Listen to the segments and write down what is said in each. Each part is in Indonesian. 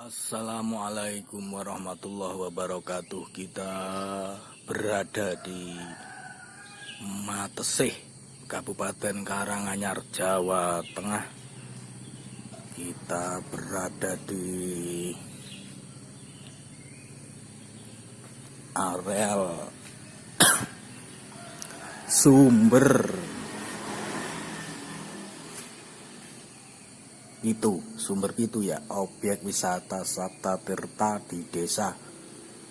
Assalamualaikum warahmatullahi wabarakatuh. Kita berada di Matesih, Kabupaten Karanganyar, Jawa Tengah. Kita berada di areal sumber Pitu ya, objek wisata Sabta Tirta di Desa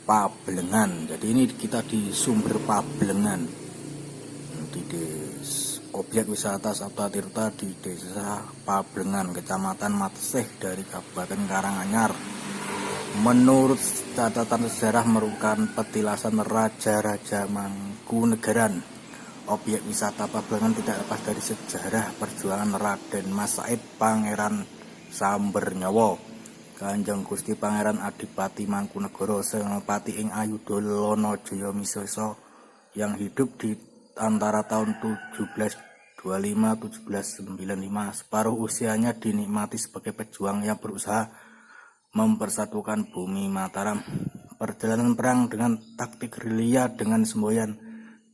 Pablengan. Jadi ini kita di sumber Pablengan, di objek wisata Sabta Tirta di Desa Pablengan, Kecamatan Matesih dari Kabupaten Karanganyar. Menurut catatan sejarah merupakan petilasan Raja-Raja Mangkunegaran. Objek wisata Pablengan tidak lepas dari sejarah perjuangan Raden Mas Said Pangeran Sambernyawa, Kanjeng Gusti Pangeran Adipati Mangkunegara Senopati ing Ayudhana Jaya Misesa yang hidup di antara tahun 1725-1795. Separuh usianya dinikmati sebagai pejuang yang berusaha mempersatukan bumi Mataram. Perjalanan perang dengan taktik gerilya dengan semboyan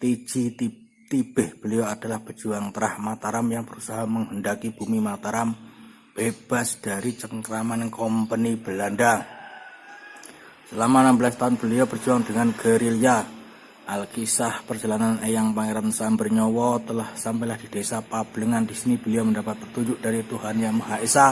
Tiji Tibeh, beliau adalah pejuang terah Mataram yang berusaha menghendaki bumi Mataram bebas dari cengkraman kompeni Belanda. Selama 16 tahun beliau berjuang dengan gerilya. Alkisah perjalanan Eyang Pangeran Sambernyawa telah sampailah di Desa Pablengan. Di sini beliau mendapat petunjuk dari Tuhan Yang Maha Esa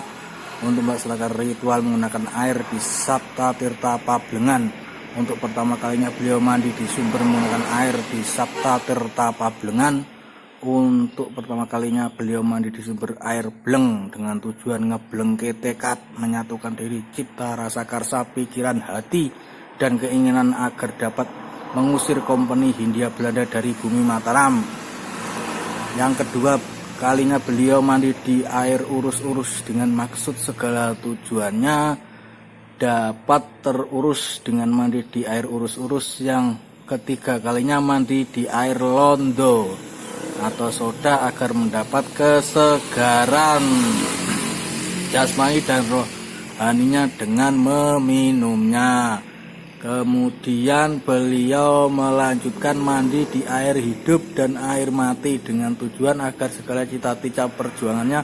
untuk melaksanakan ritual menggunakan air di Sabta Tirta Pablengan. Untuk pertama kalinya beliau mandi di sumber menggunakan air di Sabta Tirta Pablengan. Untuk pertama kalinya beliau mandi di sumber air bleng dengan tujuan ngeblengke tekad, menyatukan diri, cipta, rasa karsa, pikiran, hati, dan keinginan agar dapat mengusir kompeni Hindia Belanda dari bumi Mataram. Yang kedua kalinya beliau mandi di air urus-urus dengan maksud segala tujuannya dapat terurus dengan mandi di air urus-urus. Yang ketiga kalinya mandi di air londo atau soda agar mendapat kesegaran jasmani dan rohaninya dengan meminumnya. Kemudian beliau melanjutkan mandi di air hidup dan air mati dengan tujuan agar segala cita-cita perjuangannya,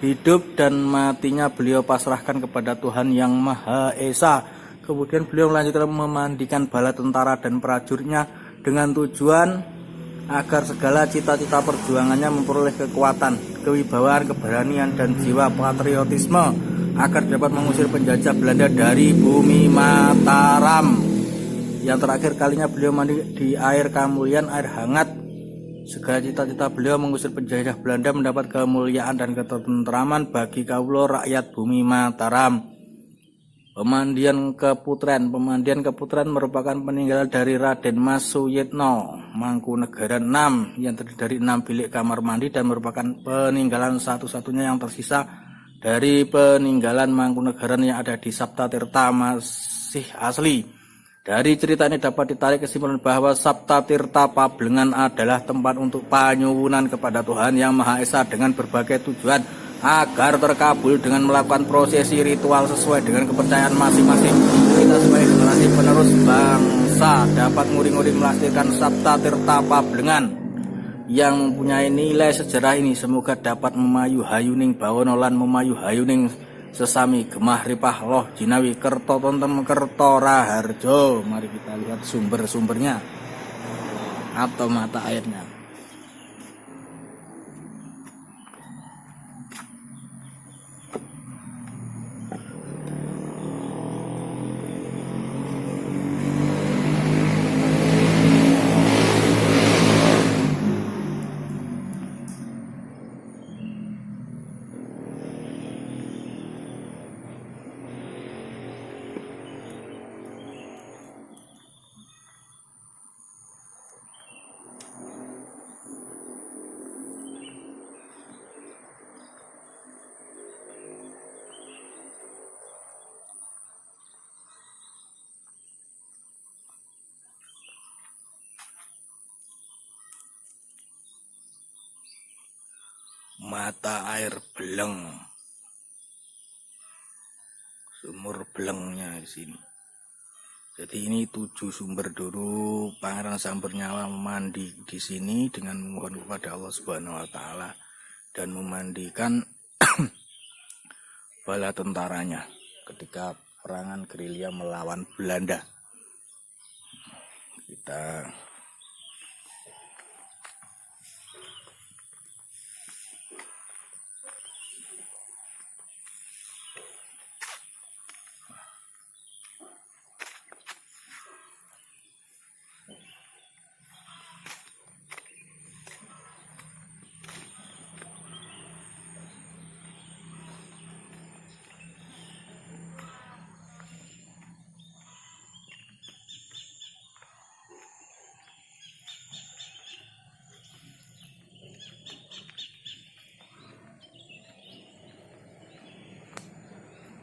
hidup dan matinya beliau pasrahkan kepada Tuhan Yang Maha Esa. Kemudian beliau melanjutkan memandikan bala tentara dan prajuritnya dengan tujuan agar segala cita-cita perjuangannya memperoleh kekuatan, kewibawaan, keberanian, dan jiwa patriotisme agar dapat mengusir penjajah Belanda dari bumi Mataram. Yang terakhir kalinya beliau mandi di air kemuliaan, air hangat. Segala cita-cita beliau mengusir penjajah Belanda mendapat kemuliaan dan ketentraman bagi kaula rakyat bumi Mataram. Pemandian Keputren merupakan peninggalan dari Raden Mas Suyitno Mangkunegaran VI yang terdiri dari 6 bilik kamar mandi dan merupakan peninggalan satu-satunya yang tersisa dari peninggalan Mangkunegaran yang ada di Sabta Tirta masih asli. Dari cerita ini dapat ditarik kesimpulan bahwa Sabta Tirta Pablengan adalah tempat untuk panyuwunan kepada Tuhan Yang Maha Esa dengan berbagai tujuan agar terkabul dengan melakukan prosesi ritual sesuai dengan kepercayaan masing-masing. Kita sebagai generasi penerus bangsa dapat nguring-nguring melestarikan Sabta Tirta Pablengan yang mempunyai nilai sejarah ini. Semoga dapat memayu hayuning bawana lan memayu hayuning sesami gemah ripah loh jinawi kerto tontem kerto raharjo. Mari kita lihat sumber-sumbernya atau mata airnya. Mata air beleng sumur Blengnya di sini. Jadi ini 7 sumber dulu Pangeran Sambernyawa mandi di sini dengan memohon kepada Allah Subhanahu wa taala dan memandikan bala tentaranya ketika perangan gerilya melawan Belanda. Kita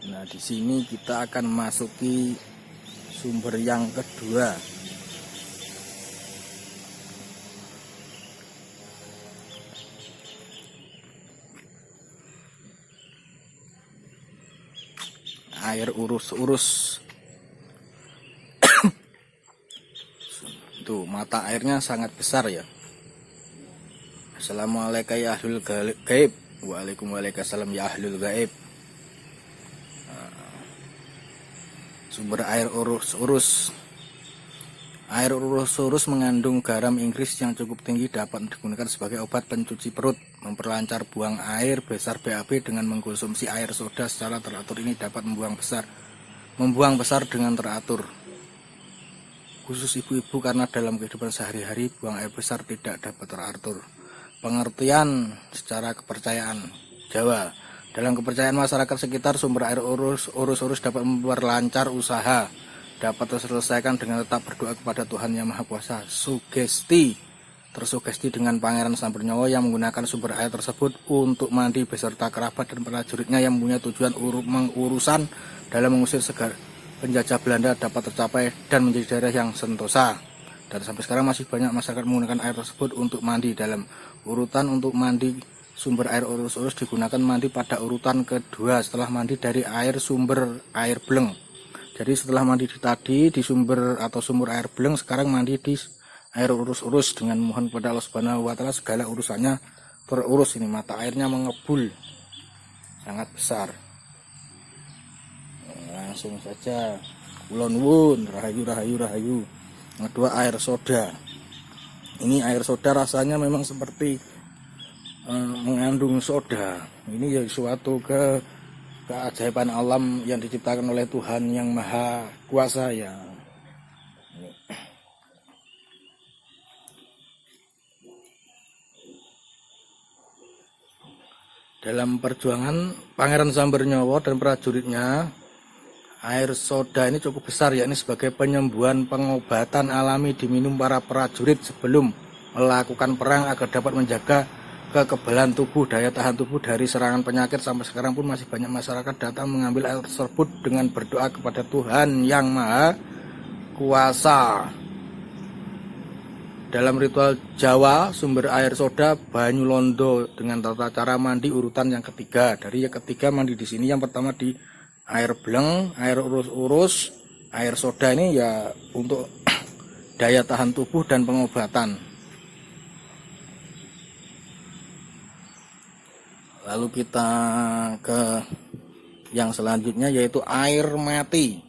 Nah, di sini kita akan masuki sumber yang kedua. Air urus-urus. Tuh, mata airnya sangat besar ya. Assalamualaikum ya ahlul gaib. Waalaikumsalam ya ahlul gaib. Sumber air urus-urus. Air urus-urus mengandung garam Inggris yang cukup tinggi, dapat digunakan sebagai obat pencuci perut, memperlancar buang air besar BAB. Dengan mengkonsumsi air soda secara teratur ini dapat membuang besar dengan teratur. Khusus ibu-ibu karena dalam kehidupan sehari-hari buang air besar tidak dapat teratur. Pengertian secara kepercayaan Jawa. Dalam kepercayaan masyarakat sekitar, sumber air urus-urus dapat memperlancar usaha, dapat terselesaikan dengan tetap berdoa kepada Tuhan Yang Maha Kuasa. Tersugesti dengan Pangeran Sambernyawa yang menggunakan sumber air tersebut untuk mandi beserta kerabat dan prajuritnya yang mempunyai tujuan mengurusan dalam mengusir penjajah Belanda dapat tercapai dan menjadi daerah yang sentosa. Dan sampai sekarang masih banyak masyarakat menggunakan air tersebut untuk mandi. Dalam urutan untuk mandi, sumber air urus-urus digunakan mandi pada urutan kedua setelah mandi dari sumber air Bleng. Jadi setelah mandi di sumber air Bleng, sekarang mandi di air urus-urus dengan mohon kepada Allah Subhanahu wa taala segala urusannya terurus. Ini mata airnya mengebul sangat besar. Langsung saja kulon wun rahayu. Yang kedua air soda. Ini air soda rasanya memang seperti mengandung soda. Ini ya suatu keajaiban alam yang diciptakan oleh Tuhan Yang Maha Kuasa ya. Dalam perjuangan Pangeran Sambernyawa dan prajuritnya, air soda ini cukup besar, yakni sebagai penyembuhan pengobatan alami diminum para prajurit sebelum melakukan perang agar dapat menjaga kekebalan tubuh, daya tahan tubuh dari serangan penyakit. Sampai sekarang pun masih banyak masyarakat datang mengambil air tersebut dengan berdoa kepada Tuhan Yang Maha Kuasa. Dalam ritual Jawa, sumber air soda banyu londo dengan tata cara mandi urutan yang ketiga. Dari yang ketiga mandi di sini, yang pertama di air Bleng, air urus-urus, air soda ini ya untuk daya tahan tubuh dan pengobatan. Lalu kita ke yang selanjutnya yaitu air mati.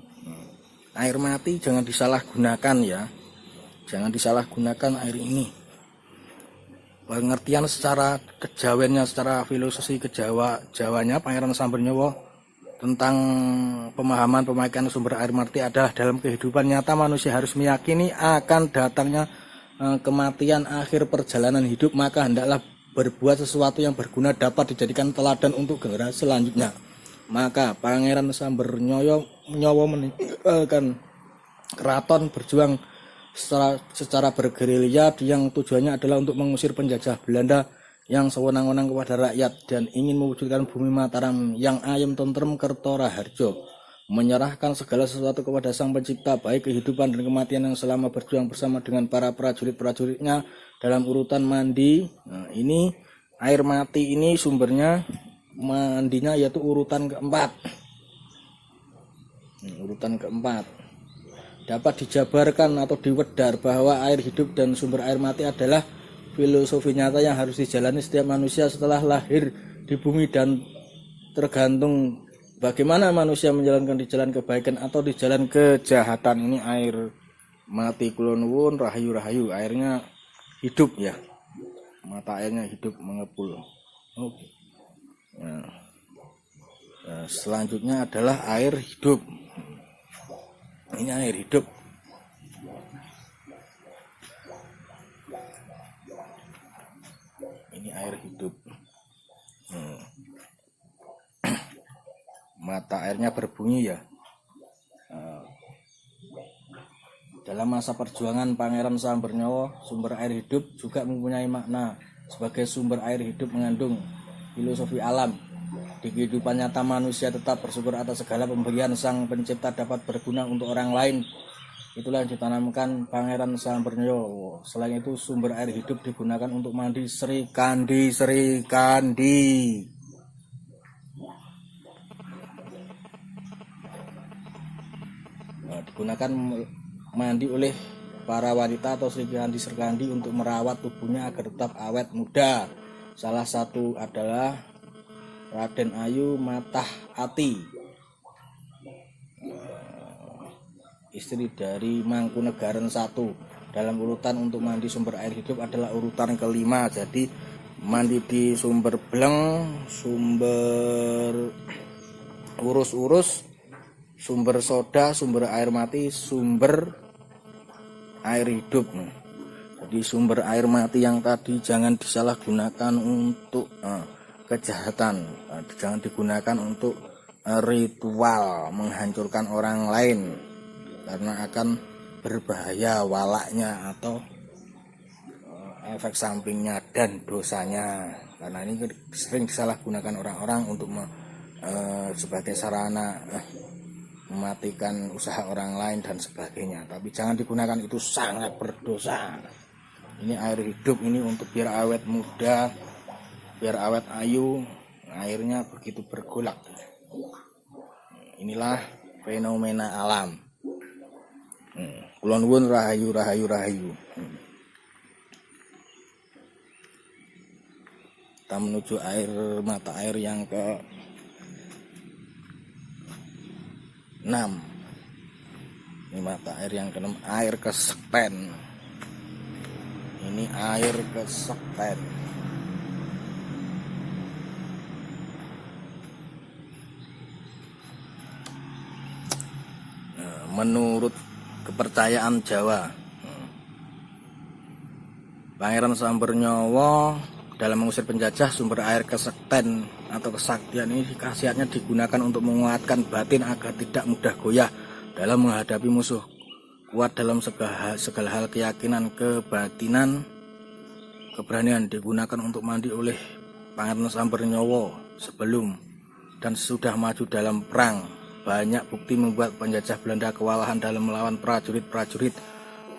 Air mati jangan disalahgunakan ya. Jangan disalahgunakan air ini. Pengertian secara kejawennya, secara filosofi Jawanya Pangeran Sambernyawa tentang pemahaman pemakaian sumber air mati adalah dalam kehidupan nyata manusia harus meyakini akan datangnya kematian akhir perjalanan hidup, maka hendaklah berbuat sesuatu yang berguna dapat dijadikan teladan untuk generasi selanjutnya. Maka Pangeran Sambernyawa meninggalkan keraton, berjuang secara bergerilya yang tujuannya adalah untuk mengusir penjajah Belanda yang sewenang-wenang kepada rakyat dan ingin mewujudkan bumi Mataram yang ayem tentrem Kertoraharjo, menyerahkan segala sesuatu kepada Sang Pencipta, baik kehidupan dan kematian, yang selama berjuang bersama dengan para prajurit-prajuritnya dalam urutan mandi. Nah, ini air mati ini sumbernya mandinya yaitu urutan keempat. Urutan keempat, dapat dijabarkan atau diwedar bahwa air hidup dan sumber air mati adalah filosofi nyata yang harus dijalani setiap manusia setelah lahir di bumi, dan tergantung bagaimana manusia menjalankan di jalan kebaikan atau di jalan kejahatan. Ini air mati kulon nuwun rahayu airnya hidup ya, mata airnya hidup mengepul. Oke. Nah, selanjutnya adalah air hidup. Ini air hidup. Ini air hidup. Mata airnya berbunyi ya. Dalam masa perjuangan Pangeran Sambernyawa, sumber air hidup juga mempunyai makna sebagai sumber air hidup, mengandung filosofi alam. Di kehidupan nyata manusia tetap bersyukur atas segala pemberian Sang Pencipta dapat berguna untuk orang lain. Itulah yang ditanamkan Pangeran Sambernyawa. Selain itu, sumber air hidup digunakan untuk mandi Sri Kandi. Nah, digunakan mandi oleh para wanita atau Sri Kandi untuk merawat tubuhnya agar tetap awet muda. Salah satu adalah Raden Ayu Matah Ati, istri dari Mangkunegaran I. Dalam urutan untuk mandi sumber air hidup adalah urutan kelima. Jadi mandi di sumber bleng, sumber urus-urus, sumber soda, sumber air mati, sumber air hidup. Jadi sumber air mati yang tadi jangan disalahgunakan untuk kejahatan, jangan digunakan untuk ritual menghancurkan orang lain, karena akan berbahaya walaknya atau efek sampingnya dan dosanya. Karena ini sering disalahgunakan orang-orang untuk sebagai sarana mematikan usaha orang lain dan sebagainya. Tapi jangan digunakan, itu sangat berdosa. Ini air hidup ini untuk biar awet muda, biar awet ayu, airnya begitu bergolak. Inilah fenomena alam. Kulon nuwun rahayu. Kita menuju mata air yang ke 6. Ini mata air yang ke-6, air kesekten. Ini air kesekten. Menurut kepercayaan Jawa, Pangeran Sambernyawa dalam mengusir penjajah, sumber air kesekten atau kesaktian ini khasiatnya digunakan untuk menguatkan batin agar tidak mudah goyah dalam menghadapi musuh. Kuat dalam segala hal, keyakinan, kebatinan, keberanian digunakan untuk mandi oleh Pangeran Sambernyawa sebelum dan sesudah maju dalam perang. Banyak bukti membuat penjajah Belanda kewalahan dalam melawan prajurit-prajurit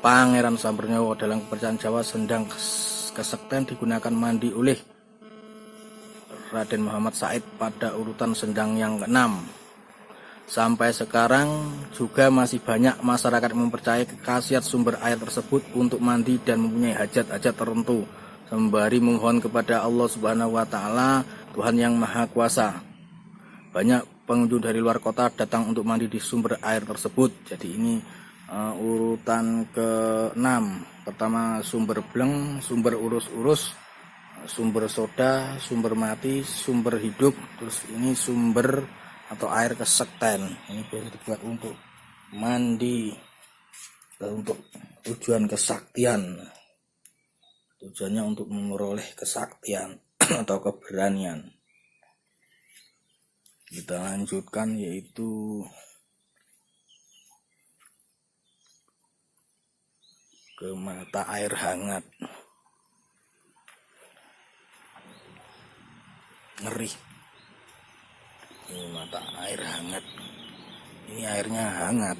Pangeran Sambernyawa. Dalam kepercayaan Jawa, sendang kesekten digunakan mandi oleh Raden Muhammad Said pada urutan sendang yang ke-6. Sampai sekarang juga masih banyak masyarakat yang mempercayai khasiat sumber air tersebut untuk mandi dan mempunyai hajat-hajat tertentu, sembari memohon kepada Allah Subhanahu wa Ta'ala, Tuhan yang Maha Kuasa. Banyak pengunjung dari luar kota datang untuk mandi di sumber air tersebut. Jadi ini urutan ke-6. Pertama sumber bleng, sumber urus-urus, sumber soda, sumber mati, sumber hidup. Terus ini sumber atau air kesekten. Ini boleh dibuat untuk mandi, untuk tujuan kesaktian. Tujuannya untuk memperoleh kesaktian atau keberanian. Kita lanjutkan, yaitu ke mata air hangat. Ngeri. Ini mata air hangat. Ini airnya hangat.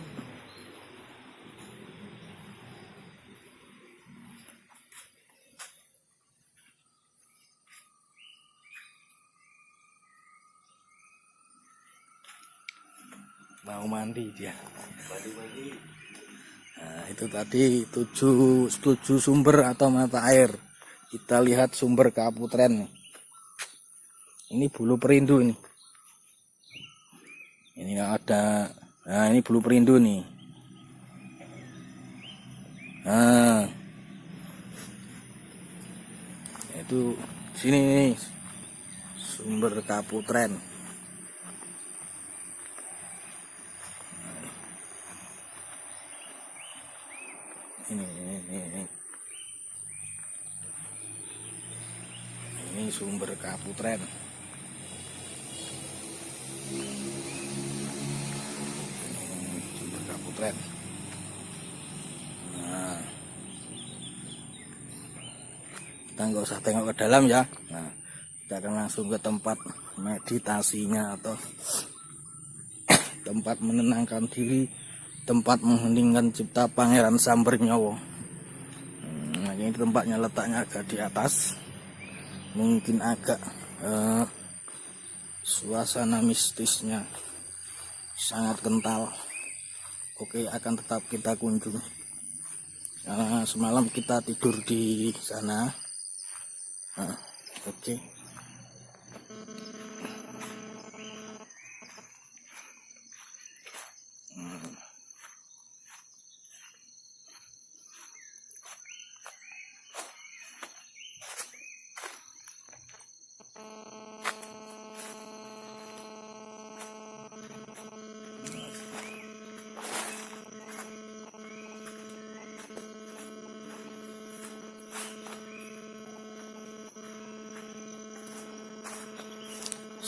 Mau mandi dia. Nah, itu tadi 7 sumber atau mata air. Kita lihat sumber Kaputren nih. Ini Bulu Perindu ini. Ini ada, nah ini Bulu Perindu nih. Nah, itu sini nih sumber Kaputren. Ini sumber Kaputren. Sumber Kaputren. Nah, kita nggak usah tengok ke dalam ya. Nah, kita akan langsung ke tempat meditasinya atau tempat menenangkan diri, tempat mengheningkan cipta Pangeran Sambernyawa. Nah, ini tempatnya letaknya agak di atas, mungkin agak suasana mistisnya sangat kental. Oke, akan tetap kita kunjungi. Semalam kita tidur di sana. Nah, oke.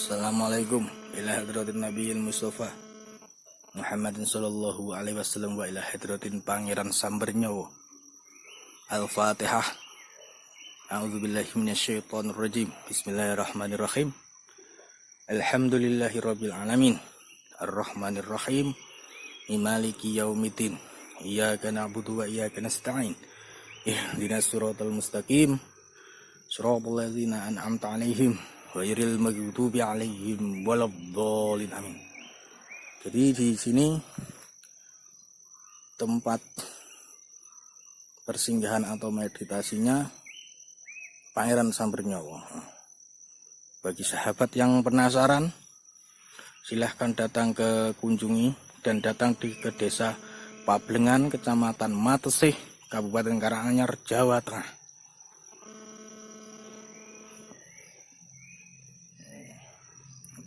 Assalamualaikum ila hadratin nabiyil mustafa Muhammadin sallallahu alaihi wasallam wa ila hadratin Pangeran Sambernyawa. Al-Fatihah. A'udzubillahi minasyaitonir rajim. Bismillahirrahmanirrahim. Alhamdulillahirabbil alamin. Arrahmanir rahim. Maliki yaumiddin. Iyyaka na'budu wa iyyaka nasta'in. Ihdinas siratal mustaqim. Shiratal ladzina an'amta 'alaihim ghairil maghdubi 'alaihim waladdallin. Amin. Jadi di sini tempat persinggahan atau meditasinya Pangeran Sambernyawa. Bagi sahabat yang penasaran, silahkan datang ke kunjungi dan datang ke desa Pablengan, Kecamatan Matesih, Kabupaten Karanganyar, Jawa Tengah.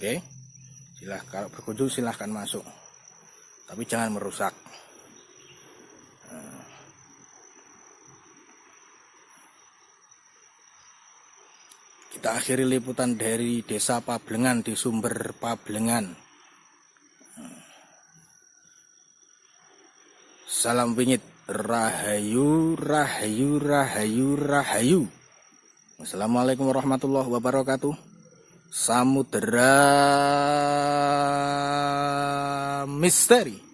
Oke, silahkan berkunjung, silahkan masuk, tapi jangan merusak. Kita akhiri liputan dari desa Pablengan di sumber Pablengan. Salam wingit, rahayu, rahayu, rahayu, rahayu. Wassalamualaikum warahmatullahi wabarakatuh. Samudera misteri.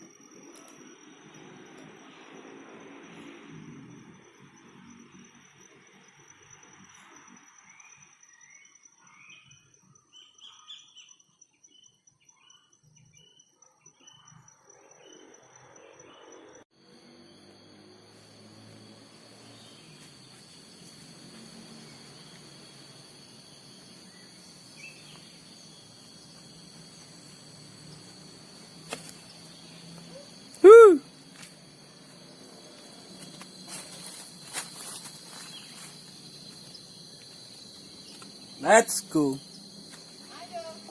Let's go.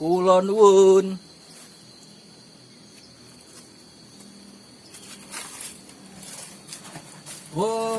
Kula nuwun. Wow.